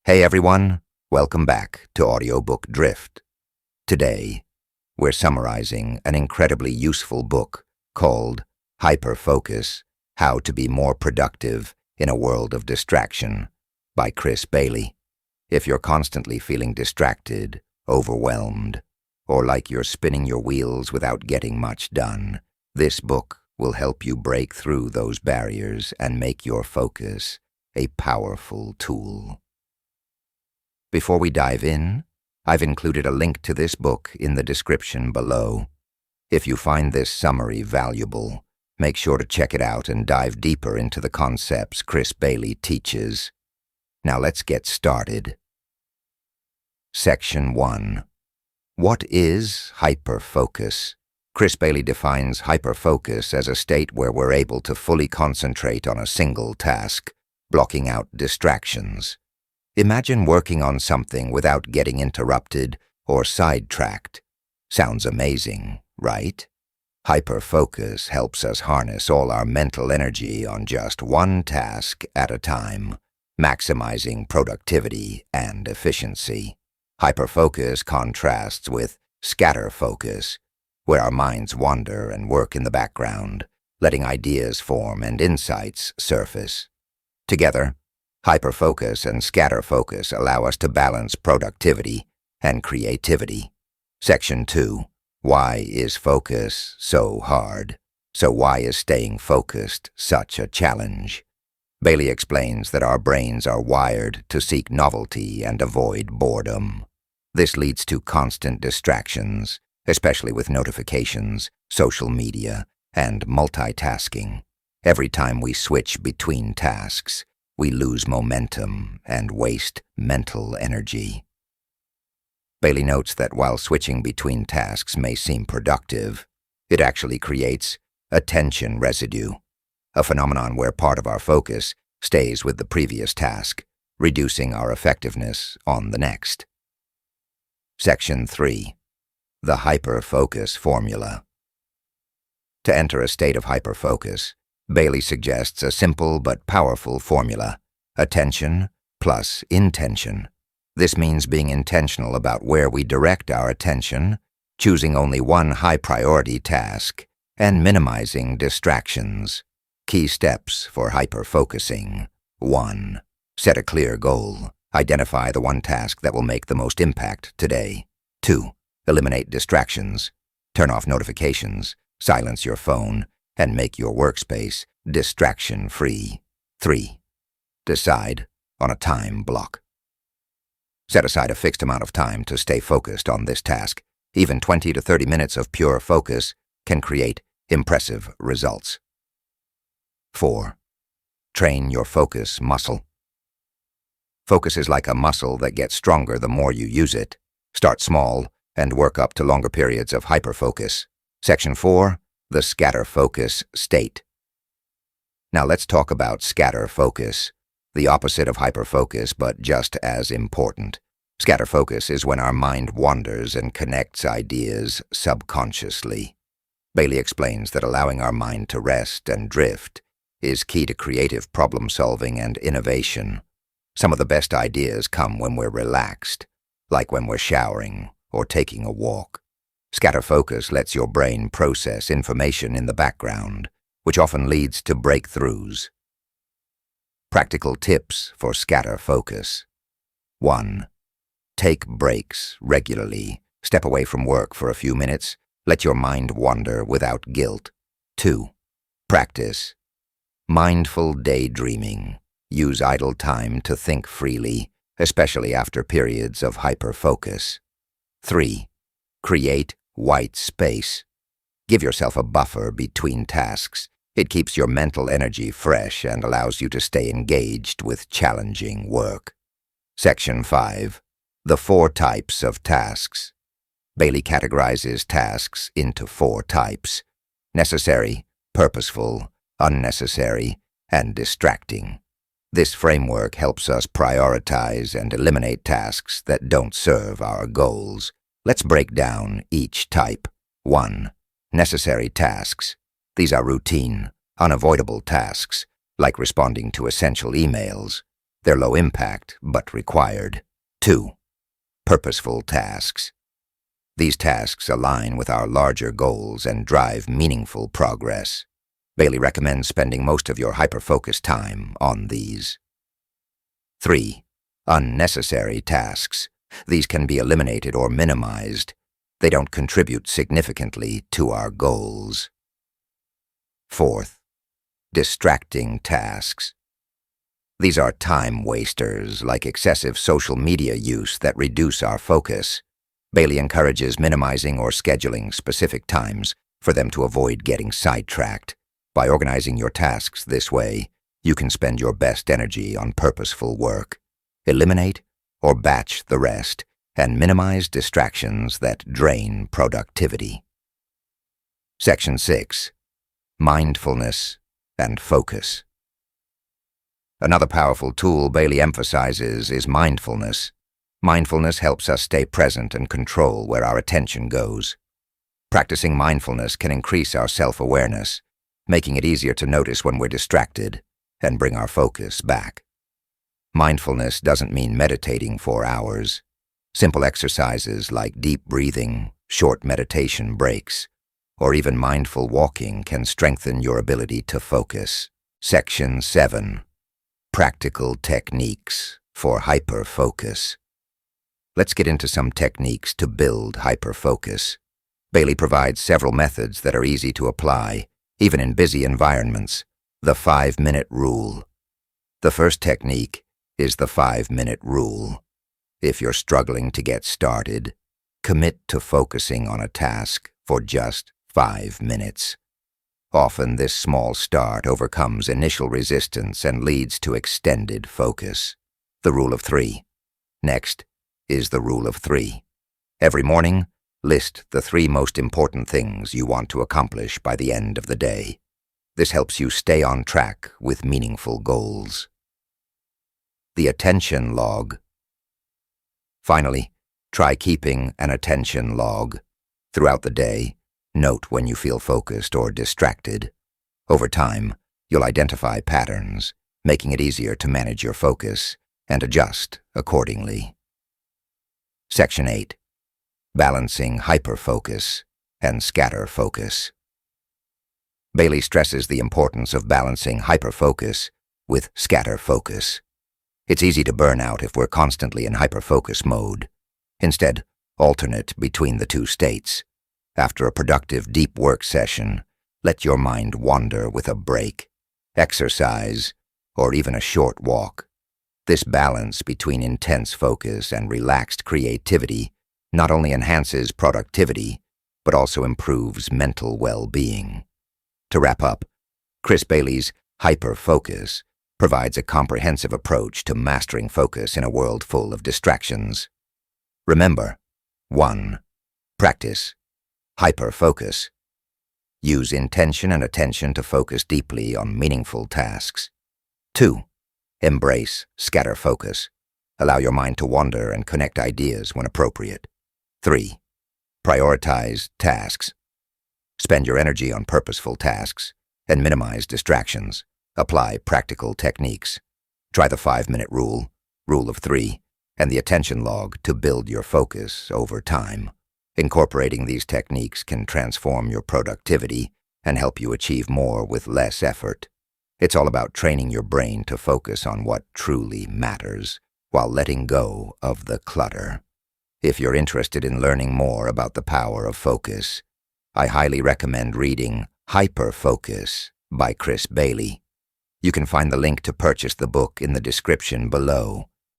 Hey everyone, welcome back to Audiobook Drift. Today, we're summarizing an incredibly useful book called Hyperfocus, How to Be More Productive in a World of Distraction by Chris Bailey. If you're constantly feeling distracted, overwhelmed, or like you're spinning your wheels without getting much done, this book will help you break through those barriers and make your focus a powerful tool. Before we dive in, I've included a link to this book in the description below. If you find this summary valuable, make sure to check it out and dive deeper into the concepts Chris Bailey teaches. Now let's get started. Section 1. What is hyperfocus? Chris Bailey defines hyperfocus as a state where we're able to fully concentrate on a single task, blocking out distractions. Imagine working on something without getting interrupted or sidetracked. Sounds amazing, right? Hyperfocus helps us harness all our mental energy on just one task at a time, maximizing productivity and efficiency. Hyperfocus contrasts with scatterfocus, where our minds wander and work in the background, letting ideas form and insights surface. Together, hyperfocus and scatterfocus allow us to balance productivity and creativity. Section 2. Why is focus so hard? So why is staying focused such a challenge? Bailey explains that our brains are wired to seek novelty and avoid boredom. This leads to constant distractions, especially with notifications, social media, and multitasking. Every time we switch between tasks, we lose momentum and waste mental energy. Bailey notes that while switching between tasks may seem productive, it actually creates attention residue, a phenomenon where part of our focus stays with the previous task, reducing our effectiveness on the next. Section 3. The Hyperfocus Formula. To enter a state of hyperfocus, Bailey suggests a simple but powerful formula: attention plus intention. This means being intentional about where we direct our attention, choosing only one high-priority task, and minimizing distractions. Key steps for hyperfocusing. 1. Set a clear goal. Identify the one task that will make the most impact today. 2. Eliminate distractions. Turn off notifications, silence your phone, and make your workspace distraction-free. 3. Decide on a time block. Set aside a fixed amount of time to stay focused on this task. Even 20 to 30 minutes of pure focus can create impressive results. 4. Train your focus muscle. Focus is like a muscle that gets stronger the more you use it. Start small and work up to longer periods of hyperfocus. Section 4. The scatterfocus state. Now let's talk about scatterfocus, the opposite of hyperfocus but just as important. Scatterfocus is when our mind wanders and connects ideas subconsciously. Bailey explains that allowing our mind to rest and drift is key to creative problem-solving and innovation. Some of the best ideas come when we're relaxed, like when we're showering or taking a walk. Scatterfocus lets your brain process information in the background, which often leads to breakthroughs. Practical tips for scatterfocus. 1. Take breaks regularly. Step away from work for a few minutes. Let your mind wander without guilt. 2. Practice mindful daydreaming. Use idle time to think freely, especially after periods of hyperfocus. 3. Create white space. Give yourself a buffer between tasks. It keeps your mental energy fresh and allows you to stay engaged with challenging work. Section 5. The 4 types of tasks. Bailey categorizes tasks into 4 types: necessary, purposeful, unnecessary, and distracting. This framework helps us prioritize and eliminate tasks that don't serve our goals. Let's break down each type. 1. Necessary tasks. These are routine, unavoidable tasks, like responding to essential emails. They're low impact, but required. 2. Purposeful tasks. These tasks align with our larger goals and drive meaningful progress. Bailey recommends spending most of your hyperfocus time on these. 3. Unnecessary tasks. These can be eliminated or minimized. They don't contribute significantly to our goals. 4th, distracting tasks. These are time wasters, like excessive social media use that reduce our focus. Bailey encourages minimizing or scheduling specific times for them to avoid getting sidetracked. By organizing your tasks this way, you can spend your best energy on purposeful work. Eliminate or batch the rest, and minimize distractions that drain productivity. Section 6. Mindfulness and focus. Another powerful tool Bailey emphasizes is mindfulness. Mindfulness helps us stay present and control where our attention goes. Practicing mindfulness can increase our self-awareness, making it easier to notice when we're distracted and bring our focus back. Mindfulness doesn't mean meditating for hours. Simple exercises like deep breathing, short meditation breaks, or even mindful walking can strengthen your ability to focus. Section 7. Practical techniques for hyperfocus. Let's get into some techniques to build hyperfocus. Bailey provides several methods that are easy to apply, even in busy environments. The 5-minute rule. The first technique is the 5-minute rule. If you're struggling to get started, commit to focusing on a task for just 5 minutes. Often this small start overcomes initial resistance and leads to extended focus. The rule of 3. Next is the rule of 3. Every morning, list the 3 most important things you want to accomplish by the end of the day. This helps you stay on track with meaningful goals. The attention log. Finally, try keeping an attention log. Throughout the day, note when you feel focused or distracted. Over time, you'll identify patterns, making it easier to manage your focus and adjust accordingly. Section 8. Balancing hyperfocus and scatter focus. Bailey stresses the importance of balancing hyperfocus with scatter focus. It's easy to burn out if we're constantly in hyperfocus mode. Instead, alternate between the 2 states. After a productive deep work session, let your mind wander with a break, exercise, or even a short walk. This balance between intense focus and relaxed creativity not only enhances productivity, but also improves mental well-being. To wrap up, Chris Bailey's Hyperfocus provides a comprehensive approach to mastering focus in a world full of distractions. Remember, 1. Practice hyperfocus. Use intention and attention to focus deeply on meaningful tasks. 2. Embrace scatter focus. Allow your mind to wander and connect ideas when appropriate. 3. Prioritize tasks. Spend your energy on purposeful tasks and minimize distractions. Apply practical techniques. Try the 5-minute rule, rule of 3, and the attention log to build your focus over time. Incorporating these techniques can transform your productivity and help you achieve more with less effort. It's all about training your brain to focus on what truly matters while letting go of the clutter. If you're interested in learning more about the power of focus, I highly recommend reading Hyperfocus by Chris Bailey. You can find the link to purchase the book in the description below.